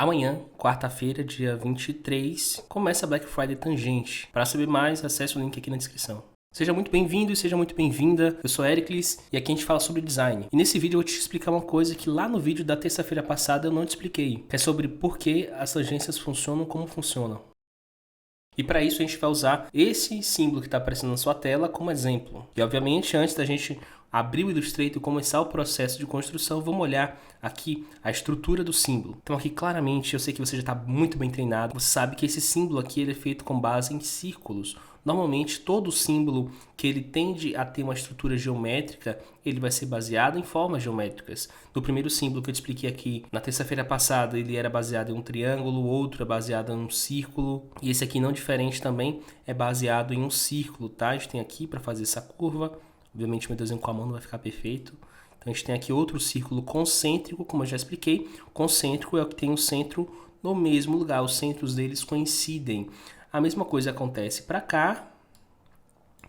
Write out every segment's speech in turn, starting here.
Amanhã, quarta-feira, dia 23, começa a Black Friday Tangente. Para saber mais, acesse o link aqui na descrição. Seja muito bem-vindo e seja muito bem-vinda. Eu sou Ericles e aqui a gente fala sobre design. E nesse vídeo eu vou te explicar uma coisa que lá no vídeo da terça-feira passada eu não te expliquei, que é sobre por que as tangências funcionam como funcionam. E para isso a gente vai usar esse símbolo que está aparecendo na sua tela como exemplo. E obviamente antes da gente abrir o Illustrator e começar o processo de construção, vamos olhar aqui a estrutura do símbolo. Então aqui claramente, eu sei que você já está muito bem treinado, você sabe que esse símbolo aqui ele é feito com base em círculos. Normalmente todo símbolo que ele tende a ter uma estrutura geométrica, ele vai ser baseado em formas geométricas. No primeiro símbolo que eu te expliquei aqui, na terça-feira passada, ele era baseado em um triângulo, o outro é baseado em um círculo. E esse aqui não diferente também é baseado em um círculo, tá? A gente tem aqui para fazer essa curva. Obviamente meu desenho com a mão não vai ficar perfeito. Então a gente tem aqui outro círculo concêntrico, como eu já expliquei. Concêntrico é o que tem o centro no mesmo lugar, os centros deles coincidem. A mesma coisa acontece para cá,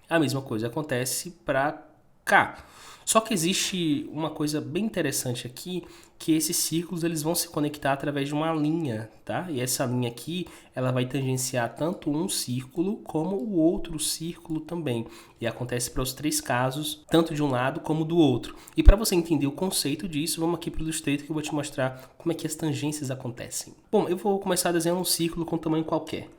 a mesma coisa acontece para cá. Só que existe uma coisa bem interessante aqui, que esses círculos eles vão se conectar através de uma linha, tá? E essa linha aqui, ela vai tangenciar tanto um círculo como o outro círculo também. E acontece para os três casos, tanto de um lado como do outro. E para você entender o conceito disso, vamos aqui para o Illustrator que eu vou te mostrar como é que as tangências acontecem. Bom, eu vou começar a desenhar um círculo com tamanho qualquer.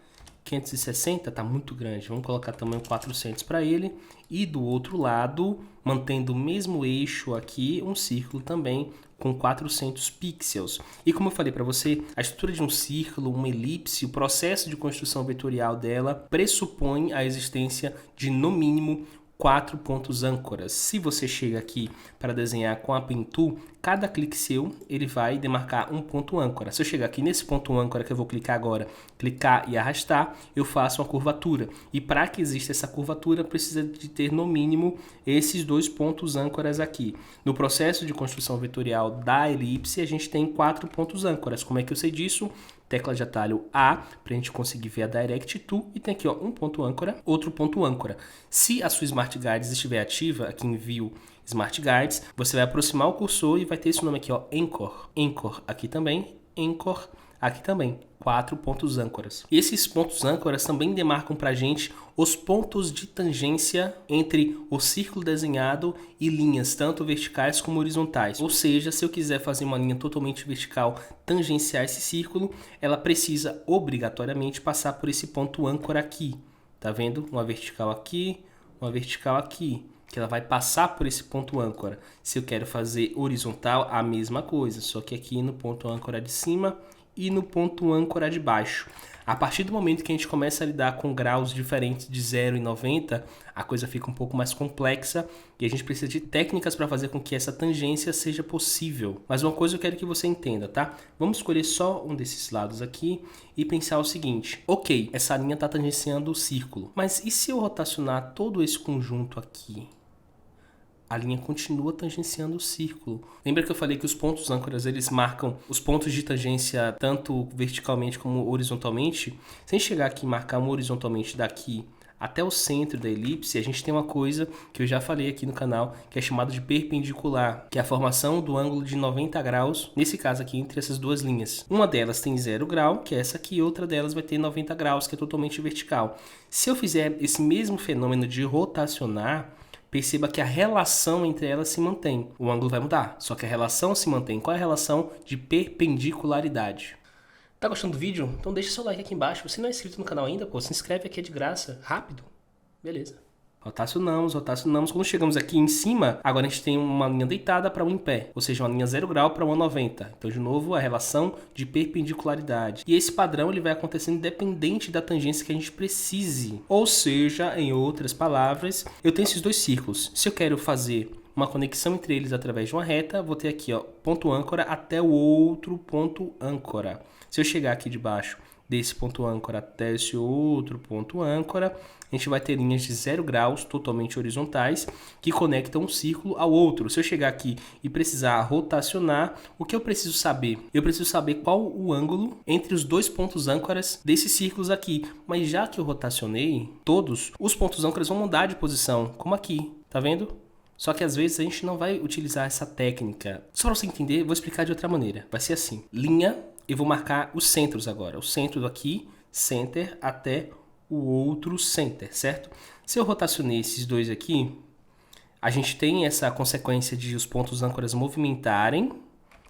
560 está muito grande, vamos colocar tamanho 400 para ele. E do outro lado, mantendo o mesmo eixo aqui, um círculo também com 400 pixels. E como eu falei para você, a estrutura de um círculo, uma elipse, o processo de construção vetorial dela pressupõe a existência de, no mínimo, 4 pontos âncoras. Se você chega aqui para desenhar com a Pen Tool, cada clique seu, ele vai demarcar um ponto âncora. Se eu chegar aqui nesse ponto âncora que eu vou clicar agora, clicar e arrastar, eu faço uma curvatura. E para que exista essa curvatura, precisa de ter no mínimo esses dois pontos âncoras aqui. No processo de construção vetorial da elipse, a gente tem 4 pontos âncoras. Como é que eu sei disso? Tecla de atalho A, para a gente conseguir ver a Direct To, e tem aqui ó, um ponto âncora, outro ponto âncora. Se a sua Smart Guides estiver ativa, aqui em View Smart Guides, você vai aproximar o cursor e vai ter esse nome aqui, ó, Anchor. Anchor aqui também, Anchor aqui também. 4 pontos âncoras. E esses pontos âncoras também demarcam para a gente os pontos de tangência entre o círculo desenhado e linhas, tanto verticais como horizontais. Ou seja, se eu quiser fazer uma linha totalmente vertical, tangenciar esse círculo, ela precisa obrigatoriamente passar por esse ponto âncora aqui. Tá vendo? Uma vertical aqui, que ela vai passar por esse ponto âncora. Se eu quero fazer horizontal, a mesma coisa, só que aqui no ponto âncora de cima e no ponto âncora de baixo. A partir do momento que a gente começa a lidar com graus diferentes de 0 e 90, a coisa fica um pouco mais complexa e a gente precisa de técnicas para fazer com que essa tangência seja possível. Mas uma coisa eu quero que você entenda, tá? Vamos escolher só um desses lados aqui e pensar o seguinte. Ok, essa linha está tangenciando o círculo, mas e se eu rotacionar todo esse conjunto aqui? A linha continua tangenciando o círculo. Lembra que eu falei que os pontos âncoras eles marcam os pontos de tangência tanto verticalmente como horizontalmente? Se a gente chegar aqui e marcar um horizontalmente daqui até o centro da elipse, a gente tem uma coisa que eu já falei aqui no canal, que é chamado de perpendicular, que é a formação do ângulo de 90 graus, nesse caso aqui, entre essas duas linhas. Uma delas tem 0 grau, que é essa aqui, e outra delas vai ter 90 graus, que é totalmente vertical. Se eu fizer esse mesmo fenômeno de rotacionar, perceba que a relação entre elas se mantém. O ângulo vai mudar, só que a relação se mantém. Qual é a relação de perpendicularidade? Tá gostando do vídeo? Então deixa seu like aqui embaixo. Se não é inscrito no canal ainda, pô, se inscreve aqui, é de graça, rápido. Beleza. Rotacionamos. Quando chegamos aqui em cima, agora a gente tem uma linha deitada para um em pé, ou seja, uma linha 0 grau para uma 90. Então, de novo, a relação de perpendicularidade. E esse padrão ele vai acontecendo independente da tangência que a gente precise. Ou seja, em outras palavras, eu tenho esses dois círculos. Se eu quero fazer uma conexão entre eles através de uma reta, vou ter aqui ó, ponto âncora até o outro ponto âncora. Se eu chegar aqui debaixo desse ponto âncora até esse outro ponto âncora, a gente vai ter linhas de 0 graus totalmente horizontais que conectam um círculo ao outro. Se eu chegar aqui e precisar rotacionar, o que eu preciso saber? Eu preciso saber qual o ângulo entre os dois pontos âncoras desses círculos aqui. Mas já que eu rotacionei todos, os pontos âncoras vão mudar de posição, como aqui, tá vendo? Só que às vezes a gente não vai utilizar essa técnica. Só para você entender, vou explicar de outra maneira. Vai ser assim: linha eu vou marcar os centros agora. O centro daqui, center, até o outro center, certo? Se eu rotacionei esses dois aqui, a gente tem essa consequência de os pontos âncoras movimentarem,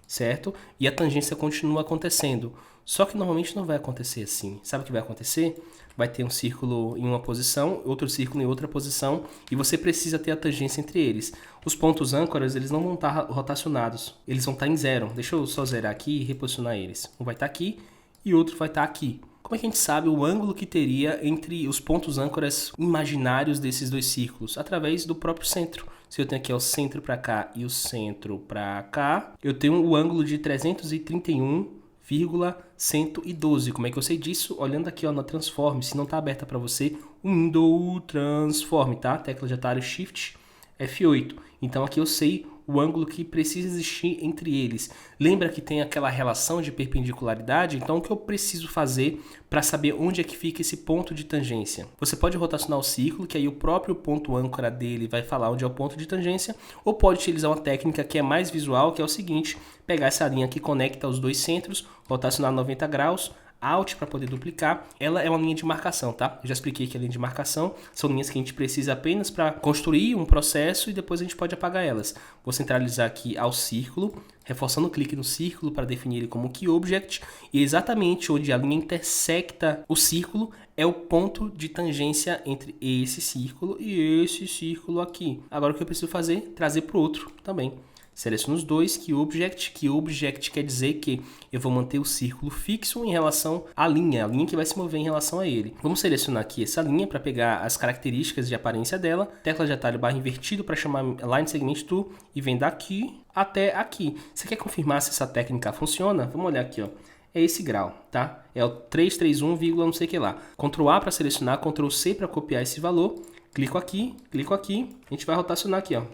certo? E a tangência continua acontecendo. Só que normalmente não vai acontecer assim. Sabe o que vai acontecer? Vai ter um círculo em uma posição, outro círculo em outra posição, e você precisa ter a tangência entre eles. Os pontos âncoras, eles não vão estar rotacionados, eles vão estar em zero. Deixa eu só zerar aqui e reposicionar eles. Um vai estar aqui e outro vai estar aqui. Como é que a gente sabe o ângulo que teria entre os pontos âncoras imaginários desses dois círculos? Através do próprio centro. Se eu tenho aqui o centro para cá e o centro para cá, eu tenho o ângulo de 331,112. Como é que eu sei disso? Olhando aqui ó, na Transform. Se não está aberta para você, Windows Transform, tá? Tecla de atalho Shift F8. Então aqui eu sei o ângulo que precisa existir entre eles. Lembra que tem aquela relação de perpendicularidade? Então o que eu preciso fazer para saber onde é que fica esse ponto de tangência? Você pode rotacionar o círculo, que aí o próprio ponto âncora dele vai falar onde é o ponto de tangência, ou pode utilizar uma técnica que é mais visual, que é o seguinte: pegar essa linha que conecta os dois centros, rotacionar 90 graus, Alt para poder duplicar. Ela é uma linha de marcação, tá? Eu já expliquei que a linha de marcação são linhas que a gente precisa apenas para construir um processo e depois a gente pode apagar elas. Vou centralizar aqui ao círculo, reforçando o clique no círculo para definir ele como KeyObject, e exatamente onde a linha intersecta o círculo é o ponto de tangência entre esse círculo e esse círculo aqui. Agora o que eu preciso fazer? Trazer para o outro também. Seleciono os dois, KeyObject. KeyObject quer dizer que eu vou manter o círculo fixo em relação à linha, a linha que vai se mover em relação a ele. Vamos selecionar aqui essa linha para pegar as características de aparência dela. Tecla de atalho barra invertido para chamar Line Segment Tool e vem daqui até aqui. Você quer confirmar se essa técnica funciona? Vamos olhar aqui, ó. É esse grau, tá? É o 331, não sei o que lá. Ctrl A para selecionar, Ctrl C para copiar esse valor. Clico aqui, a gente vai rotacionar aqui, ó,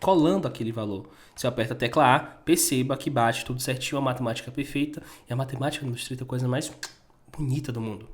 colando aquele valor. Se eu aperto a tecla A, perceba que bate tudo certinho, a matemática perfeita. E a matemática no Illustrator é a coisa mais bonita do mundo.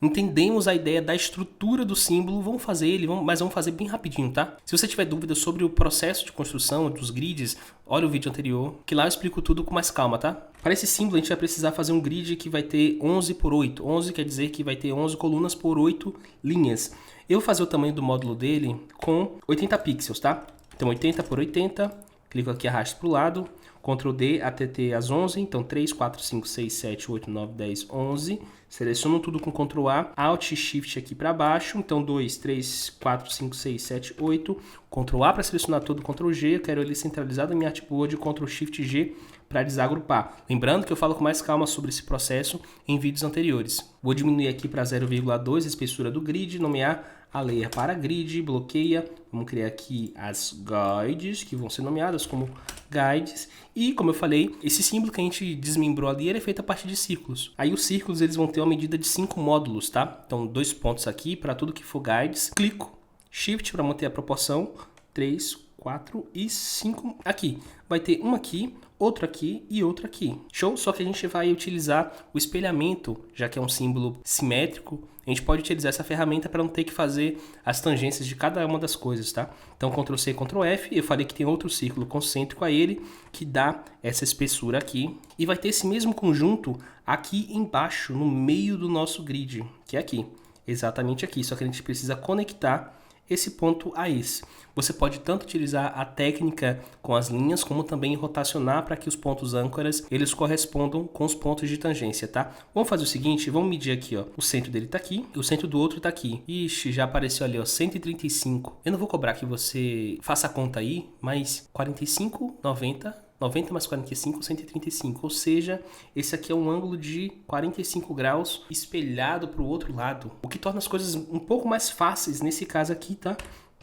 Entendemos a ideia da estrutura do símbolo, vamos fazer ele, mas vamos fazer bem rapidinho, tá? Se você tiver dúvidas sobre o processo de construção dos grids, olha o vídeo anterior, que lá eu explico tudo com mais calma, tá? Para esse símbolo a gente vai precisar fazer um grid que vai ter 11 por 8. 11 quer dizer que vai ter 11 colunas por 8 linhas. Eu vou fazer o tamanho do módulo dele com 80 pixels, tá? Então 80 por 80, clico aqui, arrasto para o lado, Ctrl D até ter as 11, então 3, 4, 5, 6, 7, 8, 9, 10, 11. Seleciono tudo com Ctrl A, Alt e Shift aqui para baixo, então 2, 3, 4, 5, 6, 7, 8. Ctrl A para selecionar tudo, Ctrl G, eu quero ele centralizado na minha Artboard, Ctrl Shift G para desagrupar. Lembrando que eu falo com mais calma sobre esse processo em vídeos anteriores. Vou diminuir aqui para 0,2 a espessura do grid, nomear a layer para grid, bloqueia, vamos criar aqui as guides, que vão ser nomeadas como guides, e como eu falei, esse símbolo que a gente desmembrou ali, ele é feito a partir de círculos. Aí os círculos, eles vão ter uma medida de 5 módulos, tá? Então 2 pontos aqui para tudo que for guides, clico, Shift para manter a proporção, 3, 4 e 5 aqui. Vai ter um aqui, outro aqui e outro aqui. Show? Só que a gente vai utilizar o espelhamento, já que é um símbolo simétrico, a gente pode utilizar essa ferramenta para não ter que fazer as tangências de cada uma das coisas, tá? Então, Ctrl C, Ctrl F, eu falei que tem outro círculo concêntrico a ele, que dá essa espessura aqui. E vai ter esse mesmo conjunto aqui embaixo, no meio do nosso grid, que é aqui. Exatamente aqui, só que a gente precisa conectar esse ponto a esse. Você pode tanto utilizar a técnica com as linhas, como também rotacionar para que os pontos âncoras, eles correspondam com os pontos de tangência, tá? Vamos fazer o seguinte, vamos medir aqui, ó. O centro dele tá aqui, e o centro do outro tá aqui. Ixi, já apareceu ali, ó, 135. Eu não vou cobrar que você faça a conta aí, mas 45, 90... 90 mais 45, 135, ou seja, esse aqui é um ângulo de 45 graus espelhado para o outro lado, o que torna as coisas um pouco mais fáceis nesse caso aqui, tá?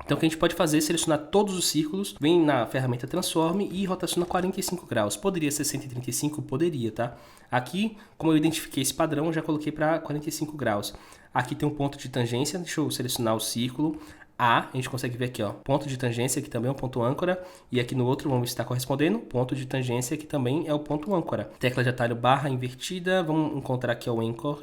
Então o que a gente pode fazer é selecionar todos os círculos, vem na ferramenta Transform e rotaciona 45 graus. Poderia ser 135? Poderia, tá? Aqui, como eu identifiquei esse padrão, já coloquei para 45 graus. Aqui tem um ponto de tangência, deixa eu selecionar o círculo. A gente consegue ver aqui, ó, ponto de tangência, que também é um ponto âncora, e aqui no outro vamos estar correspondendo, ponto de tangência, que também é o ponto âncora. Tecla de atalho barra invertida, vamos encontrar aqui o Anchor,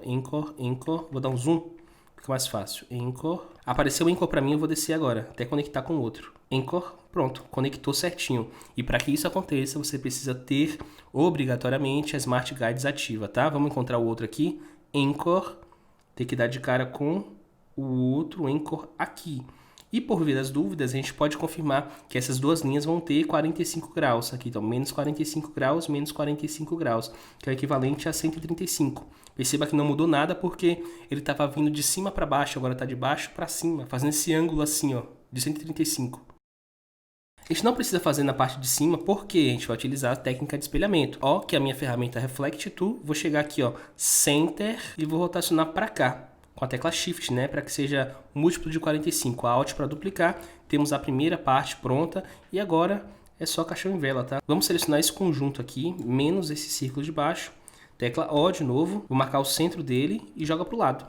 vou dar um zoom, fica mais fácil, Anchor. Apareceu o Anchor para mim, eu vou descer agora, até conectar com o outro. Anchor, Pronto, conectou certinho. E para que isso aconteça, você precisa ter obrigatoriamente a Smart Guides ativa, tá? Vamos encontrar o outro aqui, Anchor, tem que dar de cara com o outro Anchor aqui. E por via das dúvidas, a gente pode confirmar que essas duas linhas vão ter 45 graus aqui. Então, menos 45 graus, menos 45 graus, que é o equivalente a 135. Perceba que não mudou nada porque ele estava vindo de cima para baixo, agora está de baixo para cima, fazendo esse ângulo assim, ó, de 135. A gente não precisa fazer na parte de cima porque a gente vai utilizar a técnica de espelhamento. Ó, que a minha ferramenta Reflect Tool, vou chegar aqui, ó, Center e vou rotacionar para cá. Com a tecla Shift, né, para que seja múltiplo de 45. A Alt para duplicar, temos a primeira parte pronta e agora é só caixão em vela, tá? Vamos selecionar esse conjunto aqui, menos esse círculo de baixo, tecla O de novo, vou marcar o centro dele e joga para o lado.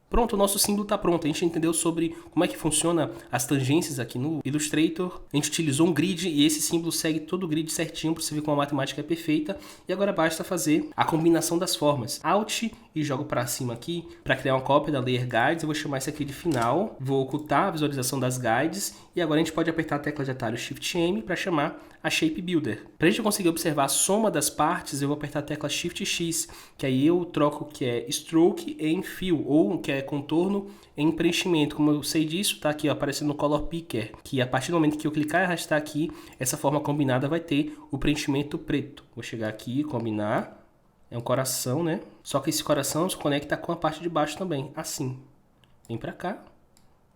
Pronto, o nosso símbolo está pronto. A gente entendeu sobre como é que funciona as tangências aqui no Illustrator. A gente utilizou um grid e esse símbolo segue todo o grid certinho para você ver como a matemática é perfeita. E agora basta fazer a combinação das formas. Alt e jogo para cima aqui para criar uma cópia da Layer Guides. Eu vou chamar isso aqui de final. Vou ocultar a visualização das guides. E agora a gente pode apertar a tecla de atalho Shift M para chamar a Shape Builder. Para a gente conseguir observar a soma das partes, eu vou apertar a tecla Shift X, que aí eu troco o que é Stroke em Fill, ou que é contorno em preenchimento. Como eu sei disso, tá aqui ó, aparecendo no Color Picker, que a partir do momento que eu clicar e arrastar aqui, essa forma combinada vai ter o preenchimento preto. Vou chegar aqui, combinar, é um coração, né? Só que esse coração se conecta com a parte de baixo também, assim. Vem para cá.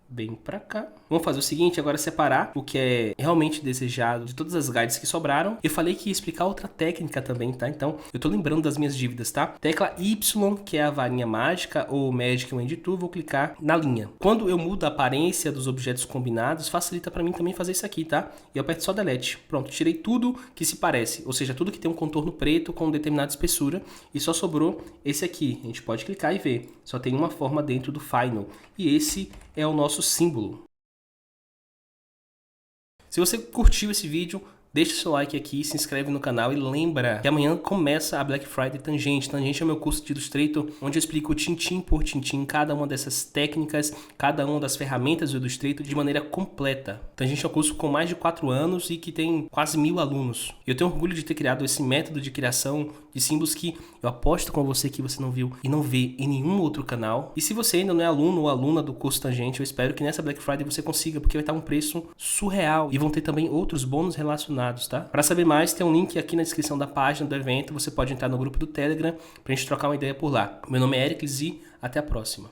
Bem pra cá. Vamos fazer o seguinte, agora separar o que é realmente desejado de todas as guides que sobraram. Eu falei que ia explicar outra técnica também, tá? Então, eu tô lembrando das minhas dívidas, tá? Tecla Y, que é a varinha mágica ou Magic Wand Tool, vou clicar na linha. Quando eu mudo a aparência dos objetos combinados, facilita pra mim também fazer isso aqui, tá? E eu aperto só Delete. Pronto, tirei tudo que se parece, ou seja, tudo que tem um contorno preto com determinada espessura e só sobrou esse aqui. A gente pode clicar e ver. Só tem uma forma dentro do Final. E esse é o nosso símbolo. Se você curtiu esse vídeo, deixa seu like aqui, se inscreve no canal e lembra que amanhã começa a Black Friday Tangente. Tangente é o meu curso de Illustrator, onde eu explico tintim por tintim cada uma dessas técnicas, cada uma das ferramentas do Illustrator de maneira completa. Tangente é um curso com mais de 4 anos e que tem quase 1000 alunos. Eu tenho orgulho de ter criado esse método de criação de símbolos que eu aposto com você que você não viu e não vê em nenhum outro canal. E se você ainda não é aluno ou aluna do curso Tangente, eu espero que nessa Black Friday você consiga, porque vai estar um preço surreal e vão ter também outros bônus relacionados, tá? Para saber mais, tem um link aqui na descrição da página do evento, você pode entrar no grupo do Telegram pra gente trocar uma ideia por lá. Meu nome é Ericles e até a próxima.